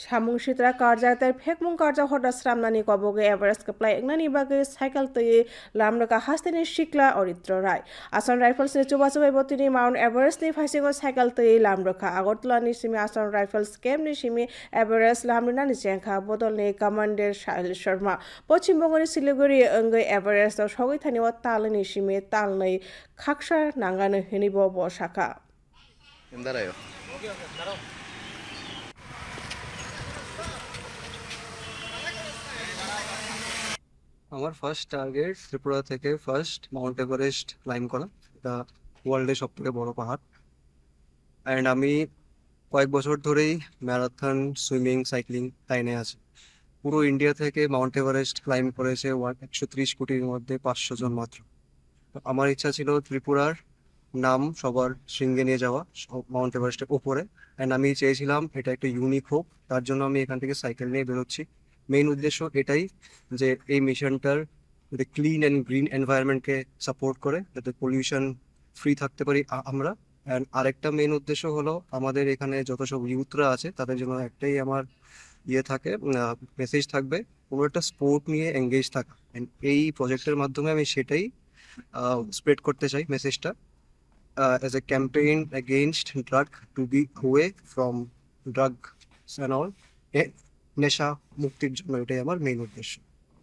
Samung Shitra Karja ter Pekmung Karja Hodas Ramnani Koboge Everest Kaplai Ignani Bage Cycle Tui Lamraka Hastini Shikla or Itro Rai. Asan Rifles ne Chubasawe Botini Mount Everest ni Fasigo Cycle Tui Lamraka Agotla Nishimi Asan Rifles Kem Nishimi Everest Lamrina Nishanka Bodol ne Commander Shahil Sharma. Pochimbongoni Siliguri Ungai Everest or Shogitani what Tal Nishimi Talnai Kaksha Nangana Hinibo Boshaka. Indarayo. আমার first target Tripura থেকে first Mount Everest climb করা, এটা ওয়ার্ল্ডের সব থেকে বড় পাহাড়। And আমি কয়েক বছর ধরেই ম্যারাথন, সুইমিং, সাইক্লিং লাইনে আছি। পুরো ইন্ডিয়া থেকে মাউন্ট এভারেস্ট ক্লাইম্ব করেছে 130 কোটির মধ্যে 500 জন মাত্র। তো আমার ইচ্ছা ছিল ত্রিপুরার নাম সবার শৃঙ্গে নিয়ে যাওয়া, মাউন্ট এভারেস্টের ওপরে। অ্যান্ড আমি চেয়েছিলাম এটা একটা ইউনিক হোক, তার জন্য আমি এখান থেকে সাইকেল নিয়ে বেরোচ্ছি। মেইন উদ্দেশ্য এটাই যে এই মিশনটার যাতে ক্লিন অ্যান্ড গ্রিন এনভায়রনমেন্টকে সাপোর্ট করে, যাতে পলিউশন ফ্রি থাকতে পারি আমরা। অ্যান্ড আরেকটা মেইন উদ্দেশ্য হলো আমাদের এখানে যত সব ইউথরা আছে তাদের জন্য একটাই আমার থাকে, মেসেজ থাকবে, কোনো একটা স্পোর্ট নিয়ে এঙ্গেজ থাকা। অ্যান্ড এই প্রজেক্টের মাধ্যমে আমি সেটাই স্প্রেড করতে চাই মেসেজটা, as a campaign against drug, to be away from drugs and all. নেশা মুক্তির জন্য এটাই আমার মেইন উদ্দেশ্য।